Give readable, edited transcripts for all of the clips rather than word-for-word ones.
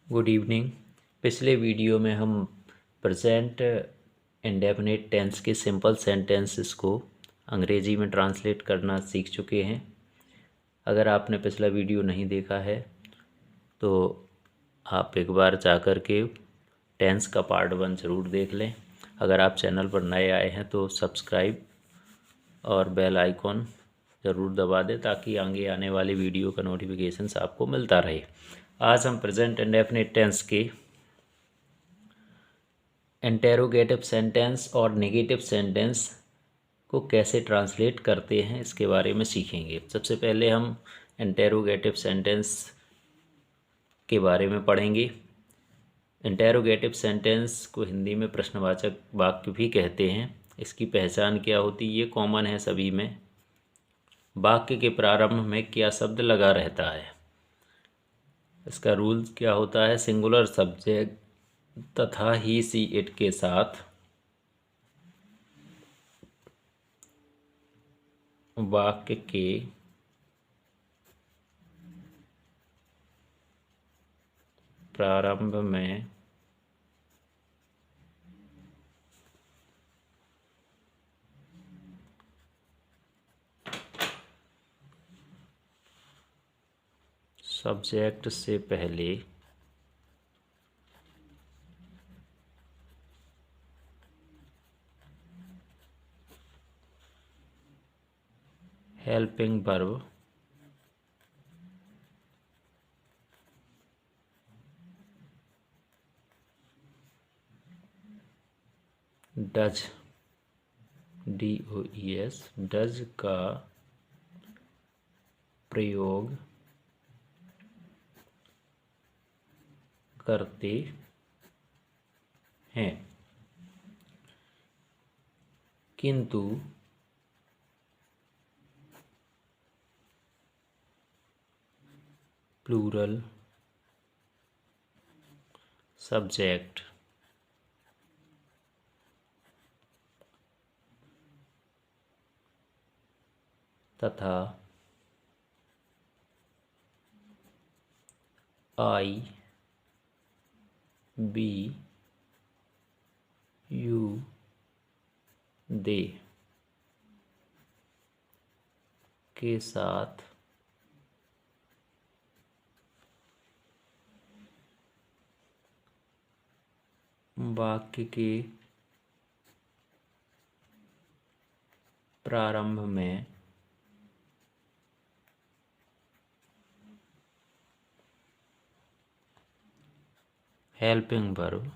Good evening. पिछले video में हम प्रेजेंट इंडेफिनिट टेंस के सिंपल सेंटेंसेस को अंग्रेजी में ट्रांसलेट करना सीख चुके हैं। अगर आपने पिछला वीडियो नहीं देखा है तो आप एक बार जा कर के टेंस का पार्ट 1 ज़रूर देख लें। अगर आप चैनल पर नए आए हैं तो सब्सक्राइब और बेल आइकॉन ज़रूर दबा दें ताकि आगे आने वाली वीडियो का नोटिफिकेशंस आपको मिलता रहे। आज हम प्रेजेंट इंडेफिनिट टेंस के इंटेरोगेटिव सेंटेंस और नेगेटिव सेंटेंस को कैसे ट्रांसलेट करते हैं इसके बारे में सीखेंगे। सबसे पहले हम इंटेरोगेटिव सेंटेंस के बारे में पढ़ेंगे। इंटेरोगेटिव सेंटेंस को हिंदी में प्रश्नवाचक वाक्य भी कहते हैं। इसकी पहचान क्या होती है? ये कॉमन है सभी में। वाक्य के प्रारंभ में क्या शब्द लगा रहता है। इसका रूल क्या होता है? सिंगुलर सब्जेक्ट तथा ही सी इट के साथ वाक्य के प्रारंभ में सब्जेक्ट से पहले helping verb does DOES does का प्रयोग करते हैं, किंतु प्लूरल सब्जेक्ट तथा I B U दे के साथ वाक्य के प्रारंभ में हेल्पिंग वर्ब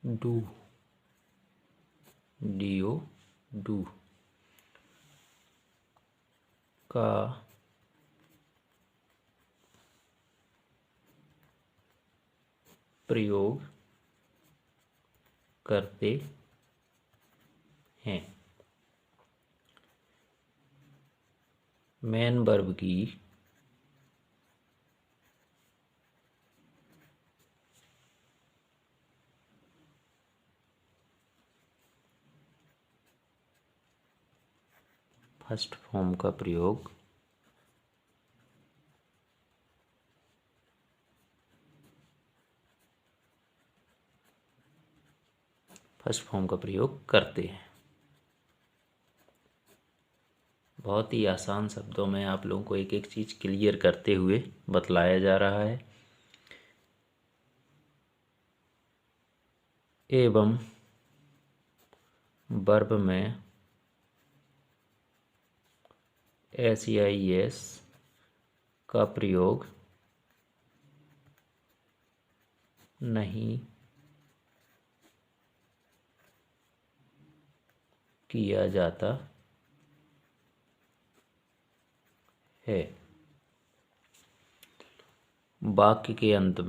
डू डू का प्रयोग करते हैं। मेन वर्ब की फर्स्ट फॉर्म का प्रयोग करते हैं। बहुत ही आसान शब्दों में आप लोगों को एक एक चीज़ क्लियर करते हुए बतलाया जा रहा है। एवं वर्ब में SEIS का प्रयोग नहीं किया जाता है। वाक्य के अंत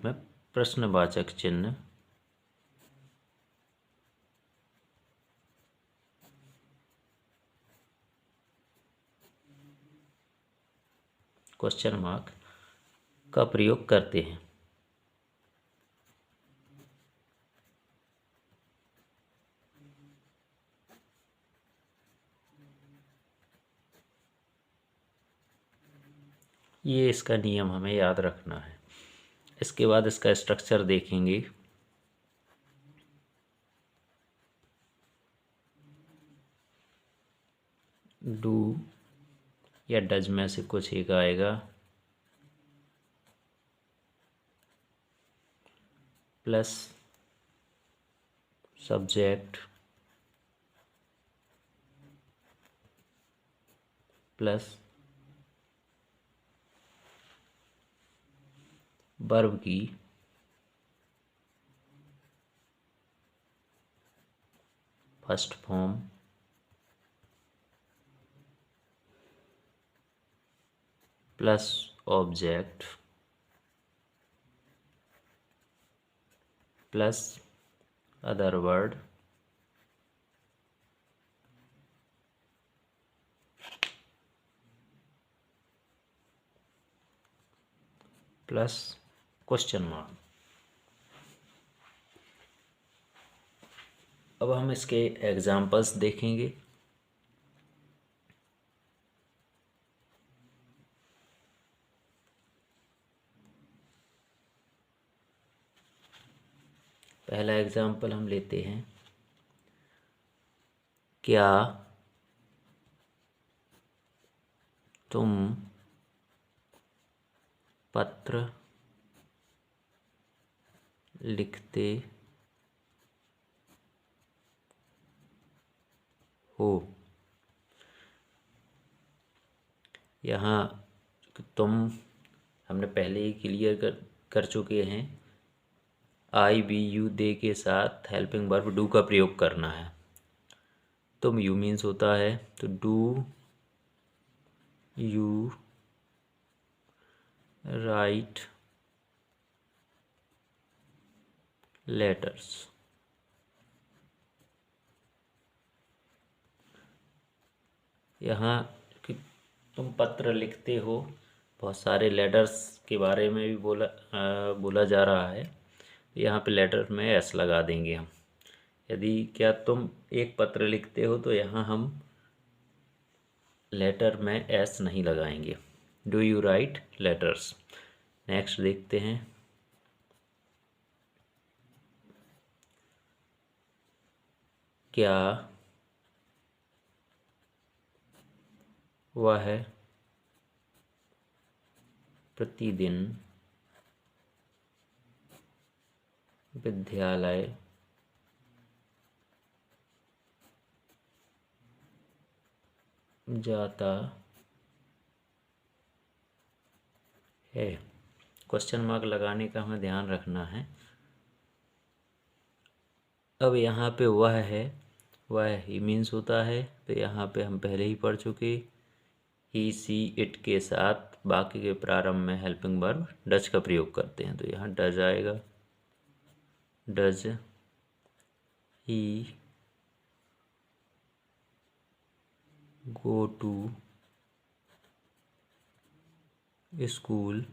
में प्रश्नवाचक चिन्ह क्वेश्चन मार्क का प्रयोग करते हैं। ये इसका नियम हमें याद रखना है। इसके बाद इसका स्ट्रक्चर देखेंगे। डू या डज में से कुछ एक आएगा, प्लस सब्जेक्ट प्लस वर्ब की first form plus object plus other word plus question mark. अब हम इसके एग्जाम्पल्स देखेंगे। पहला एग्जाम्पल हम लेते हैं, क्या तुम पत्र लिखते हो। यहाँ तुम हमने पहले ही क्लियर कर चुके हैं। आई बी यू दे के साथ हेल्पिंग वर्ब डू का प्रयोग करना है। तुम यू मीन्स होता है, तो डू यू राइट लेटर्स। यहाँ कि तुम पत्र लिखते हो, बहुत सारे लेटर्स के बारे में भी बोला जा रहा है। यहाँ पे लेटर में एस लगा देंगे हम। यदि क्या तुम एक पत्र लिखते हो, तो यहाँ हम लेटर में एस नहीं लगाएंगे। Do you write letters. Next देखते हैं, क्या वह प्रतिदिन विद्यालय जाता है। क्वेश्चन मार्क लगाने का हमें ध्यान रखना है। अब यहाँ पे वह है, वह ही मीन्स होता है, तो यहाँ पे हम पहले ही पढ़ चुके। ही सी इट के साथ बाकी के प्रारंभ में हेल्पिंग वर्ब डज का प्रयोग करते हैं, तो यहाँ डज आएगा। Does he go to school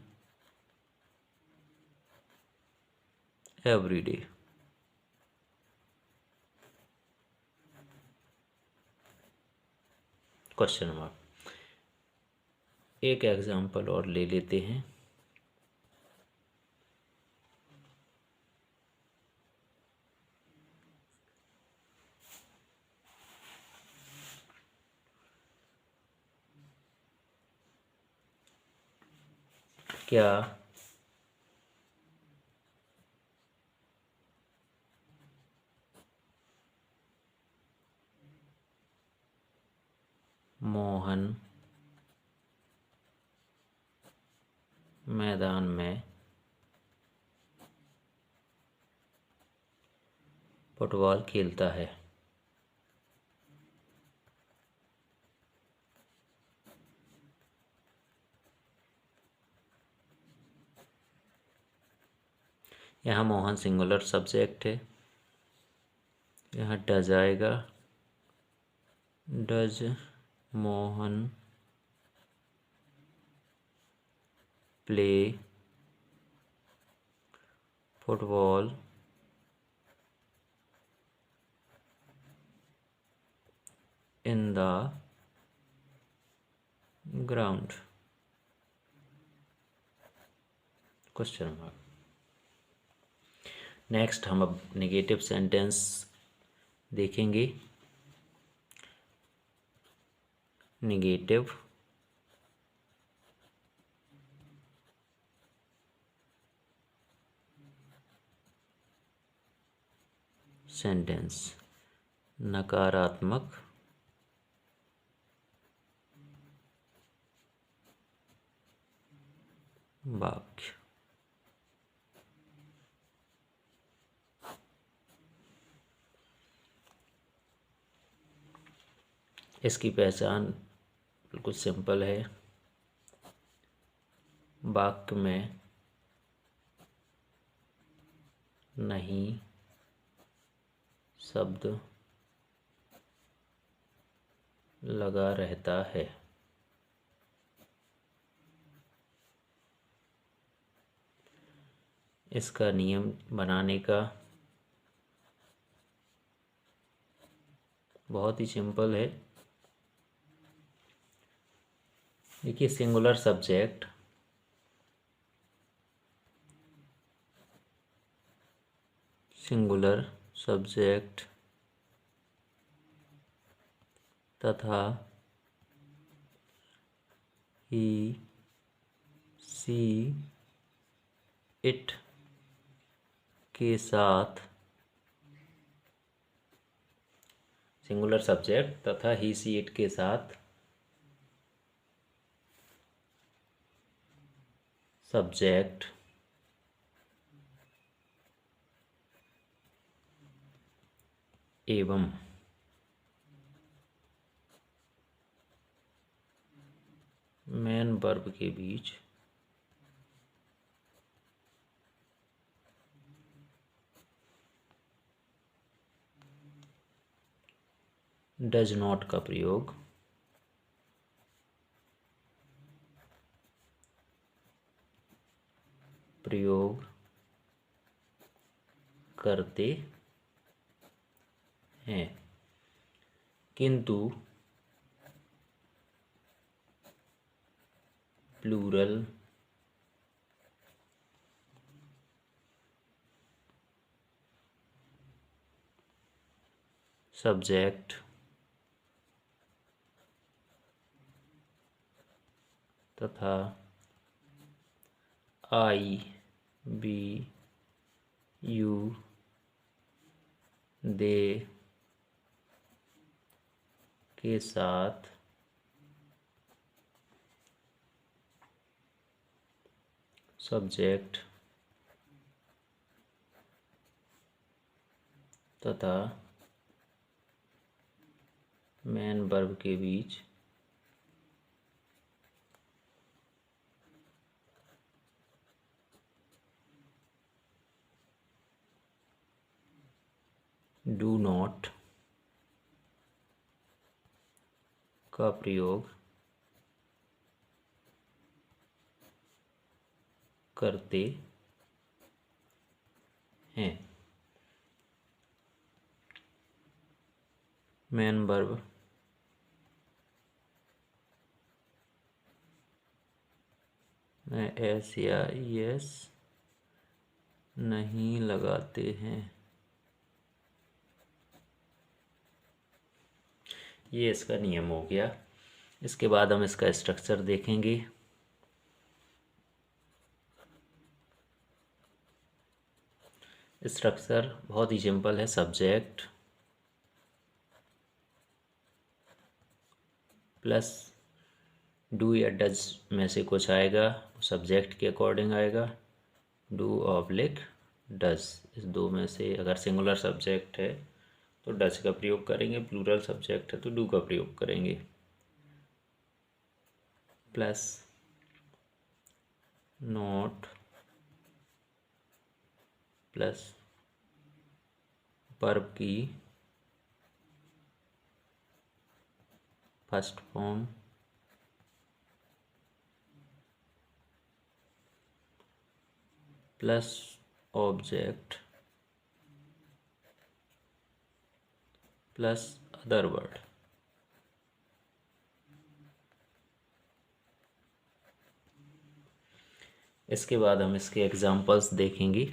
every day. Question mark. एक एग्जाम्पल और ले लेते हैं। क्या मोहन मैदान में फुटबॉल खेलता है। यहाँ मोहन सिंगुलर सब्जेक्ट है, यहाँ डज आएगा। Does Mohan play football in the ground, question mark. Next हम अब नेगेटिव सेंटेंस देखेंगे। नेगेटिव सेंटेंस, नकारात्मक वाक्य। इसकी पहचान बिल्कुल सिंपल है। वाक्य में नहीं शब्द लगा रहता है। इसका नियम बनाने का बहुत ही सिंपल है। देखिए, सिंगुलर सब्जेक्ट तथा ही सी इट के साथ, सिंगुलर सब्जेक्ट तथा ही सी इट के साथ सब्जेक्ट एवं मेन वर्ब के बीच डज नॉट का प्रयोग करते हैं, किंतु प्लूरल सब्जेक्ट तथा आई बी यू दे के साथ सब्जेक्ट तथा मेन वर्ब के बीच डू नॉट का प्रयोग करते हैं। मेन वर्ब में एस या एस नहीं लगाते हैं। ये इसका नियम हो गया। इसके बाद हम इसका स्ट्रक्चर देखेंगे। स्ट्रक्चर बहुत ही सिंपल है। सब्जेक्ट प्लस डू या डज में से कुछ आएगा, सब्जेक्ट के अकॉर्डिंग आएगा। डू ऑब्लिक डज, इस दो में से अगर सिंगुलर सब्जेक्ट है तो डज का प्रयोग करेंगे, प्लूरल सब्जेक्ट है तो डू का प्रयोग करेंगे। प्लस नॉट प्लस वर्ब की first form plus object plus other word. इसके बाद हम इसके एग्जाम्पल्स देखेंगे।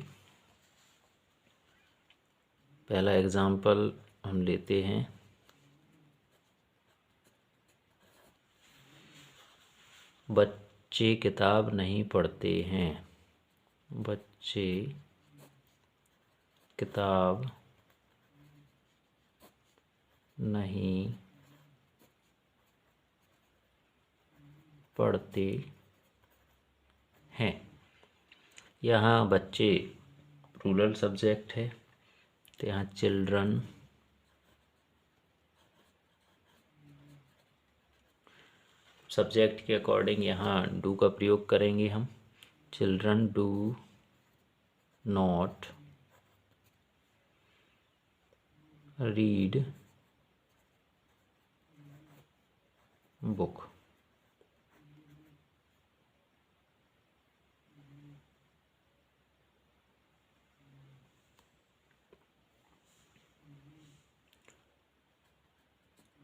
पहला एग्जाम्पल हम लेते हैं, बच्चे किताब नहीं पढ़ते हैं। बच्चे किताब नहीं पढ़ते हैं। यहाँ बच्चे प्लूरल सब्जेक्ट है, तो यहाँ चिल्ड्रन सब्जेक्ट के अकॉर्डिंग यहाँ डू का प्रयोग करेंगे हम। Children do not read book.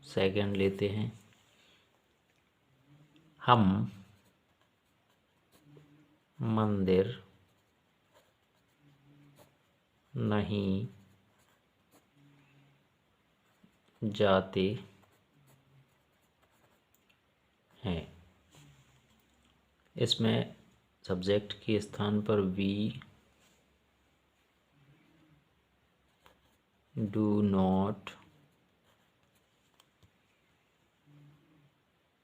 Second लेते हैं, हम मंदिर नहीं जाते हैं। इसमें सब्जेक्ट के स्थान पर we do not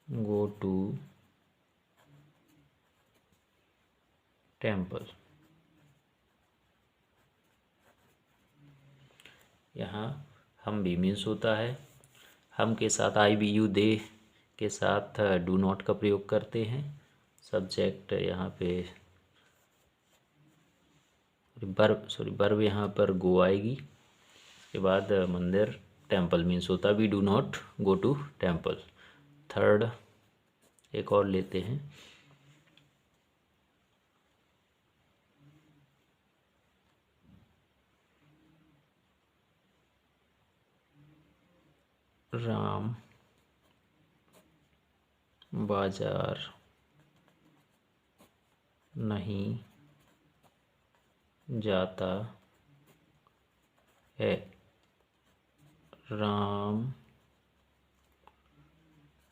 go to temple. यहाँ हम भी मीन्स होता है, हम के साथ आई बी यू दे के साथ डू नॉट का प्रयोग करते हैं। सब्जेक्ट यहाँ पे वर्ब यहाँ पर गो आएगी। इसके बाद मंदिर टेम्पल मीन्स होता we do not go to temple. Third एक और लेते हैं, राम बाजार नहीं जाता है। Ram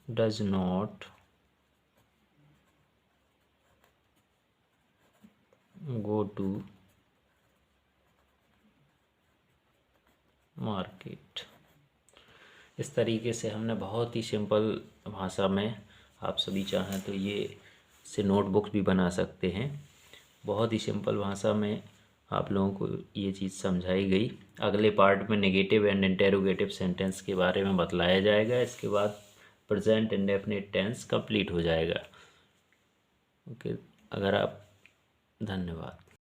does not go to market. इस तरीके से हमने बहुत ही सिंपल भाषा में, आप सभी चाहें तो ये से नोटबुक्स भी बना सकते हैं। बहुत ही सिंपल भाषा में आप लोगों को ये चीज़ समझाई गई। अगले पार्ट में नेगेटिव एंड इंटेरोगेटिव सेंटेंस के बारे में बतलाया जाएगा। इसके बाद प्रेजेंट इंडेफिनिट टेंस कंप्लीट हो जाएगा। ओके, धन्यवाद।